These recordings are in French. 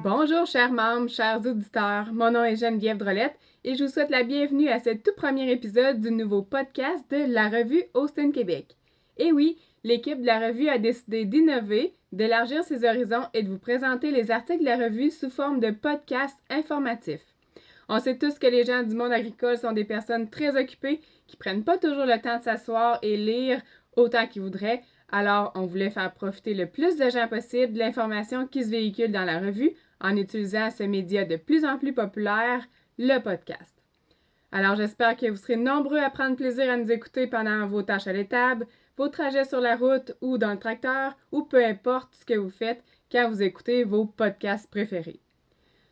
Bonjour chers membres, chers auditeurs, mon nom est Geneviève Drolette et je vous souhaite la bienvenue à ce tout premier épisode du nouveau podcast de la revue Austin Québec. Et oui, l'équipe de la revue a décidé d'innover, d'élargir ses horizons et de vous présenter les articles de la revue sous forme de podcasts informatifs. On sait tous que les gens du monde agricole sont des personnes très occupées qui prennent pas toujours le temps de s'asseoir et lire autant qu'ils voudraient, alors on voulait faire profiter le plus de gens possible de l'information qui se véhicule dans la revue en utilisant ce média de plus en plus populaire, le podcast. Alors j'espère que vous serez nombreux à prendre plaisir à nous écouter pendant vos tâches à l'étable, vos trajets sur la route ou dans le tracteur, ou peu importe ce que vous faites quand vous écoutez vos podcasts préférés.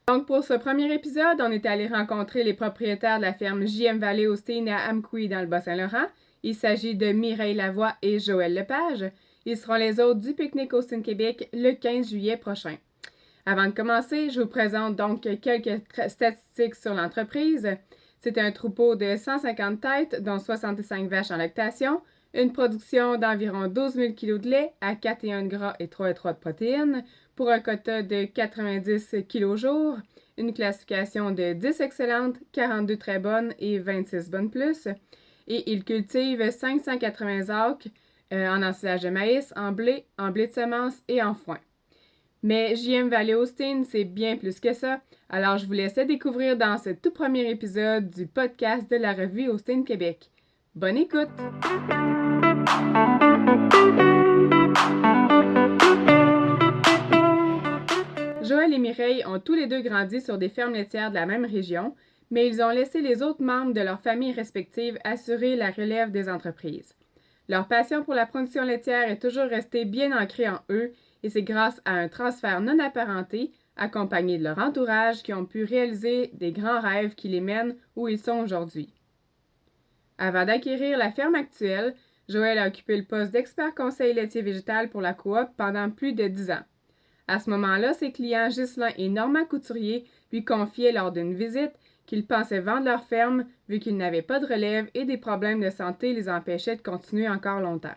Donc pour ce premier épisode, on est allé rencontrer les propriétaires de la ferme JM Valley Austin à Amqui dans le Bas-Saint-Laurent. Il s'agit de Mireille Lavoie et Joël Lepage. Ils seront les hôtes du pique-nique Austin Québec le 15 juillet prochain. Avant de commencer, je vous présente donc quelques statistiques sur l'entreprise. C'est un troupeau de 150 têtes, dont 65 vaches en lactation, une production d'environ 12 000 kg de lait à 4,1 de gras et 3,3 de protéines, pour un quota de 90 kg jour, une classification de 10 excellentes, 42 très bonnes et 26 bonnes plus. Et il cultive 580 acres en ensilage de maïs, en blé de semence et en foin. Mais JM Valley Austin, c'est bien plus que ça, alors je vous laisse découvrir dans ce tout premier épisode du podcast de la revue Austin Québec. Bonne écoute! Joël et Mireille ont tous les deux grandi sur des fermes laitières de la même région, mais ils ont laissé les autres membres de leurs familles respectives assurer la relève des entreprises. Leur passion pour la production laitière est toujours restée bien ancrée en eux et c'est grâce à un transfert non apparenté, accompagné de leur entourage, qu'ils ont pu réaliser des grands rêves qui les mènent où ils sont aujourd'hui. Avant d'acquérir la ferme actuelle, Joël a occupé le poste d'expert conseil laitier végétal pour la coop pendant plus de 10 ans. À ce moment-là, ses clients Ghislain et Normand Couturier lui confiaient lors d'une visite qu'ils pensaient vendre leur ferme vu qu'ils n'avaient pas de relève et des problèmes de santé les empêchaient de continuer encore longtemps.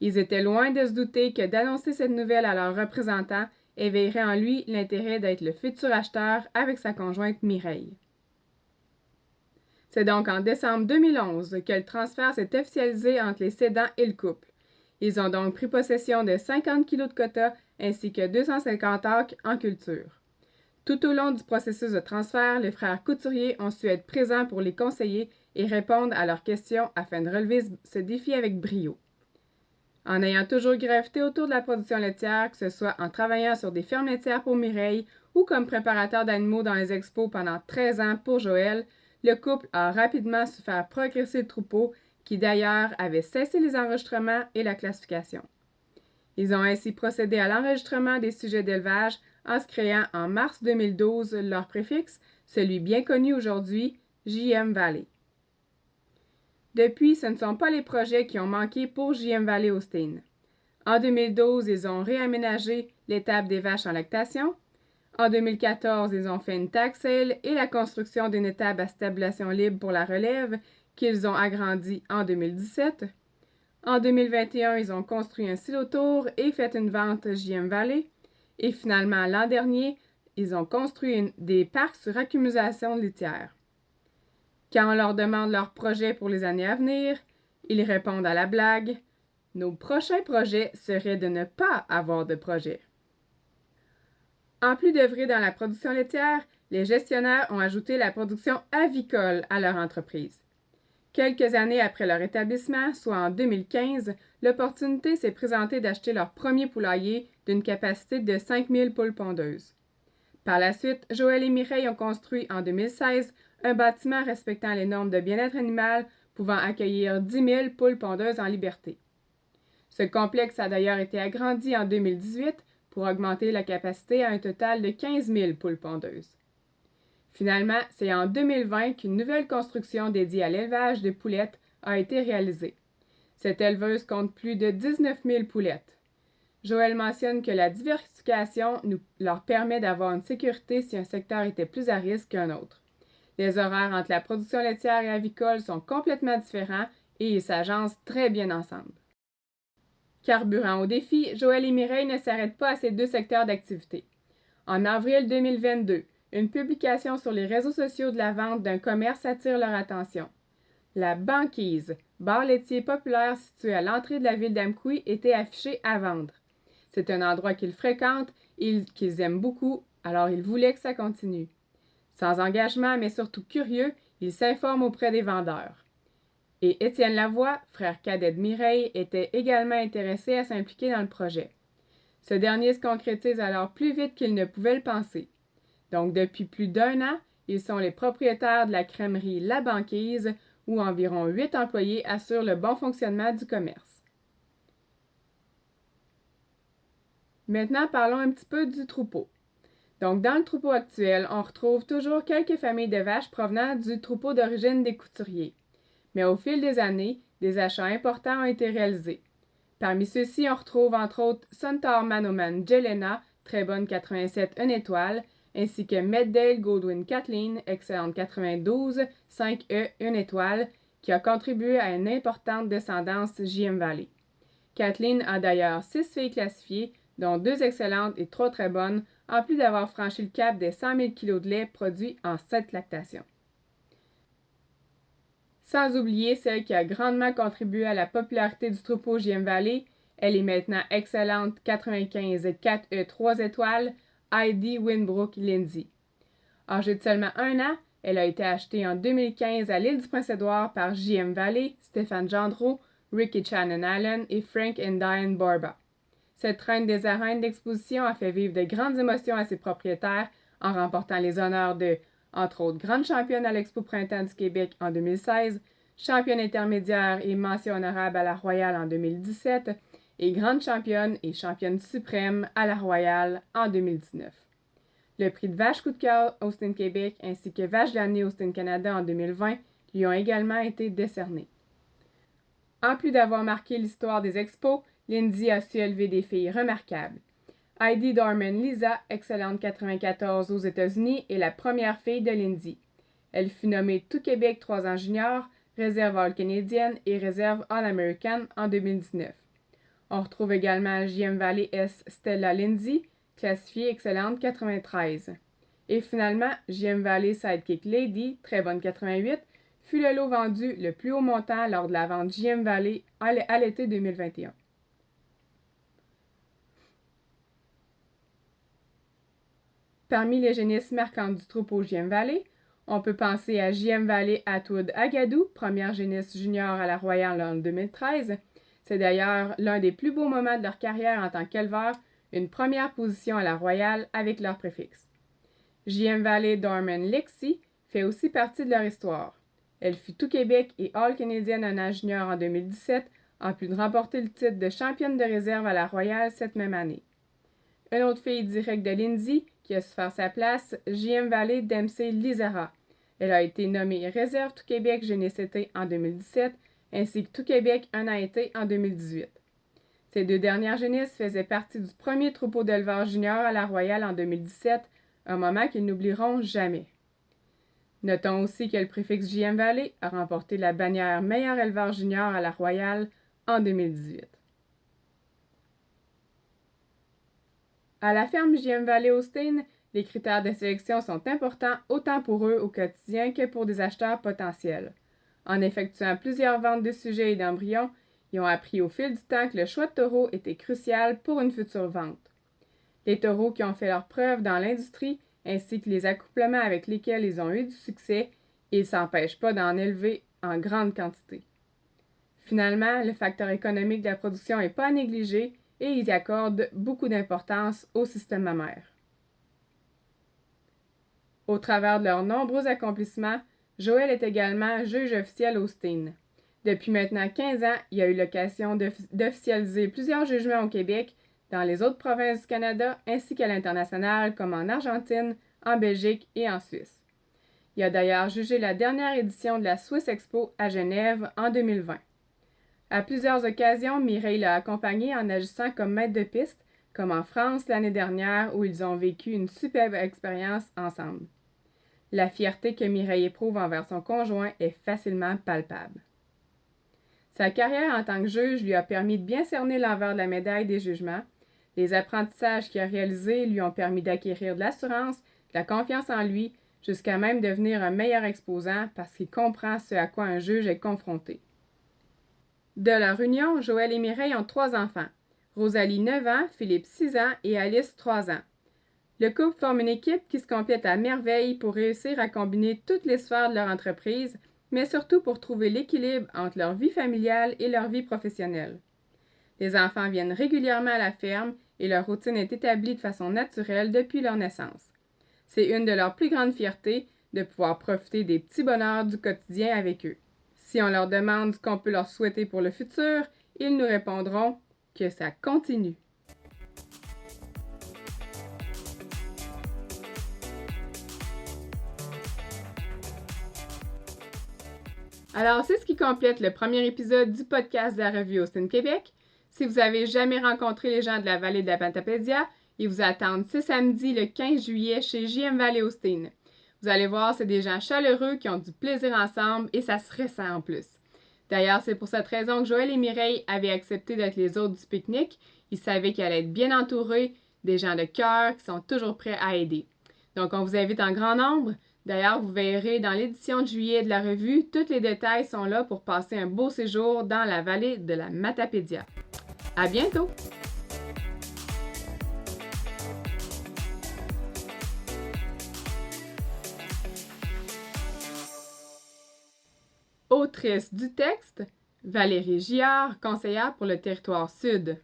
Ils étaient loin de se douter que d'annoncer cette nouvelle à leurs représentants éveillerait en lui l'intérêt d'être le futur acheteur avec sa conjointe Mireille. C'est donc en décembre 2011 que le transfert s'est officialisé entre les cédants et le couple. Ils ont donc pris possession de 50 kg de quota ainsi que 250 acres en culture. Tout au long du processus de transfert, les frères Couturier ont su être présents pour les conseiller et répondre à leurs questions afin de relever ce défi avec brio. En ayant toujours gravité autour de la production laitière, que ce soit en travaillant sur des fermes laitières pour Mireille ou comme préparateur d'animaux dans les expos pendant 13 ans pour Joël, le couple a rapidement su faire progresser le troupeau qui d'ailleurs avait cessé les enregistrements et la classification. Ils ont ainsi procédé à l'enregistrement des sujets d'élevage en se créant en mars 2012 leur préfixe, celui bien connu aujourd'hui, JM Valley. Depuis, ce ne sont pas les projets qui ont manqué pour JM Valley Austin. En 2012, ils ont réaménagé l'étable des vaches en lactation. En 2014, ils ont fait une tax sale et la construction d'une étable à stabulation libre pour la relève qu'ils ont agrandie en 2017. En 2021, ils ont construit un silotour et fait une vente JM Valley. Et finalement, l'an dernier, ils ont construit des parcs sur accumulation litière. Quand on leur demande leurs projets pour les années à venir, ils répondent à la blague « Nos prochains projets seraient de ne pas avoir de projet ». En plus d'œuvrer dans la production laitière, les gestionnaires ont ajouté la production avicole à leur entreprise. Quelques années après leur établissement, soit en 2015, l'opportunité s'est présentée d'acheter leur premier poulailler d'une capacité de 5 000 poules pondeuses. Par la suite, Joël et Mireille ont construit en 2016 un bâtiment respectant les normes de bien-être animal pouvant accueillir 10 000 poules pondeuses en liberté. Ce complexe a d'ailleurs été agrandi en 2018 pour augmenter la capacité à un total de 15 000 poules pondeuses. Finalement, c'est en 2020 qu'une nouvelle construction dédiée à l'élevage de poulettes a été réalisée. Cette éleveuse compte plus de 19 000 poulettes. Joël mentionne que la diversification leur permet d'avoir une sécurité si un secteur était plus à risque qu'un autre. Les horaires entre la production laitière et avicole sont complètement différents et ils s'agencent très bien ensemble. Carburant au défi, Joël et Mireille ne s'arrêtent pas à ces deux secteurs d'activité. En avril 2022, une publication sur les réseaux sociaux de la vente d'un commerce attire leur attention. La Banquise, bar laitier populaire situé à l'entrée de la ville d'Amqui, était affichée à vendre. C'est un endroit qu'ils fréquentent et qu'ils aiment beaucoup, alors ils voulaient que ça continue. Sans engagement, mais surtout curieux, ils s'informent auprès des vendeurs. Et Étienne Lavoie, frère cadet de Mireille, était également intéressé à s'impliquer dans le projet. Ce dernier se concrétise alors plus vite qu'il ne pouvait le penser. Donc depuis plus d'1 an, ils sont les propriétaires de la crèmerie La Banquise, où environ 8 employés assurent le bon fonctionnement du commerce. Maintenant, parlons un petit peu du troupeau. Donc, dans le troupeau actuel, on retrouve toujours quelques familles de vaches provenant du troupeau d'origine des couturiers. Mais au fil des années, des achats importants ont été réalisés. Parmi ceux-ci, on retrouve entre autres Suntar Manoman Jelena, très bonne 87 1 étoile, ainsi que Meddale Goldwyn Kathleen, excellente 92, 5E 1 étoile, qui a contribué à une importante descendance JM Valley. Kathleen a d'ailleurs 6 filles classifiées, dont 2 excellentes et 3 très bonnes, en plus d'avoir franchi le cap des 100 000 kg de lait produits en 7 lactations. Sans oublier celle qui a grandement contribué à la popularité du troupeau JM Valley, elle est maintenant excellente 95 4E 3 étoiles, Heidi Winbrook Lindsay. Âgée de seulement 1 an, elle a été achetée en 2015 à l'île du Prince-Édouard par JM Valley, Stéphane Gendreau, Ricky Shannon Allen et Frank and Diane Borba. Cette reine des arènes d'exposition a fait vivre de grandes émotions à ses propriétaires en remportant les honneurs de, entre autres, grande championne à l'Expo Printemps du Québec en 2016, championne intermédiaire et mention honorable à la Royale en 2017 et grande championne et championne suprême à la Royale en 2019. Le prix de Vache Coup de cœur Austin Québec ainsi que Vache de l'année Austin Canada en 2020 lui ont également été décernés. En plus d'avoir marqué l'histoire des expos, Lindsay a su élever des filles remarquables. Heidi Dorman Lisa, excellente 94 aux États-Unis, est la première fille de Lindsay. Elle fut nommée Tout Québec 3 ans junior, réserve All-Canadienne et réserve All-American en 2019. On retrouve également JM Valley S Stella Lindsay, classifiée excellente 93. Et finalement, JM Valley Sidekick Lady, très bonne 88, fut le lot vendu le plus haut montant lors de la vente JM Valley à l'été 2021. Parmi les génisses marquantes du troupeau JM Valley, on peut penser à JM Valley Atwood Agadou, première génisse junior à la Royale en 2013. C'est d'ailleurs l'un des plus beaux moments de leur carrière en tant qu'éleveur, une première position à la Royale avec leur préfixe. JM Valley Dorman Lexi fait aussi partie de leur histoire. Elle fut tout Québec et All-Canadienne en âge junior en 2017, en plus de remporter le titre de championne de réserve à la Royale cette même année. Une autre fille directe de Lindsay qui a su faire sa place, JM Valley Dempsey Lizara. Elle a été nommée réserve tout Québec jeunesse été en 2017, ainsi que tout Québec un an été en 2018. Ces deux dernières génisses faisaient partie du premier troupeau d'éleveurs juniors à la Royale en 2017, un moment qu'ils n'oublieront jamais. Notons aussi que le préfixe JM Valley a remporté la bannière meilleur éleveur junior à la Royale en 2018. À la ferme JM Valley Austin, les critères de sélection sont importants autant pour eux au quotidien que pour des acheteurs potentiels. En effectuant plusieurs ventes de sujets et d'embryons, ils ont appris au fil du temps que le choix de taureaux était crucial pour une future vente. Les taureaux qui ont fait leurs preuves dans l'industrie, ainsi que les accouplements avec lesquels ils ont eu du succès, ils ne s'empêchent pas d'en élever en grande quantité. Finalement, le facteur économique de la production n'est pas à négliger et ils y accordent beaucoup d'importance au système mammaire. Au travers de leurs nombreux accomplissements, Joël est également juge officiel au Austin. Depuis maintenant 15 ans, il a eu l'occasion d'officialiser plusieurs jugements au Québec, dans les autres provinces du Canada, ainsi qu'à l'international, comme en Argentine, en Belgique et en Suisse. Il a d'ailleurs jugé la dernière édition de la Swiss Expo à Genève en 2020. À plusieurs occasions, Mireille l'a accompagné en agissant comme maître de piste, comme en France l'année dernière où ils ont vécu une superbe expérience ensemble. La fierté que Mireille éprouve envers son conjoint est facilement palpable. Sa carrière en tant que juge lui a permis de bien cerner l'envers de la médaille des jugements. Les apprentissages qu'il a réalisés lui ont permis d'acquérir de l'assurance, de la confiance en lui, jusqu'à même devenir un meilleur exposant parce qu'il comprend ce à quoi un juge est confronté. De leur union, Joël et Mireille ont 3 enfants. Rosalie, 9 ans, Philippe, 6 ans et Alice, 3 ans. Le couple forme une équipe qui se complète à merveille pour réussir à combiner toutes les sphères de leur entreprise, mais surtout pour trouver l'équilibre entre leur vie familiale et leur vie professionnelle. Les enfants viennent régulièrement à la ferme et leur routine est établie de façon naturelle depuis leur naissance. C'est une de leurs plus grandes fiertés de pouvoir profiter des petits bonheurs du quotidien avec eux. Si on leur demande ce qu'on peut leur souhaiter pour le futur, ils nous répondront que ça continue. Alors, c'est ce qui complète le premier épisode du podcast de la revue Austin Québec. Si vous avez jamais rencontré les gens de la vallée de la Matapédia, ils vous attendent ce samedi le 15 juillet chez JM Valley Austin. Vous allez voir, c'est des gens chaleureux qui ont du plaisir ensemble et ça se ressent en plus. D'ailleurs, c'est pour cette raison que Joël et Mireille avaient accepté d'être les hôtes du pique-nique. Ils savaient qu'ils allaient être bien entourés, des gens de cœur qui sont toujours prêts à aider. Donc, on vous invite en grand nombre. D'ailleurs, vous verrez dans l'édition de juillet de la revue, tous les détails sont là pour passer un beau séjour dans la vallée de la Matapédia. À bientôt! Autrice du texte, Valérie Giard, conseillère pour le territoire sud.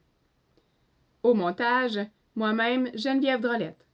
Au montage, moi-même, Geneviève Drolette.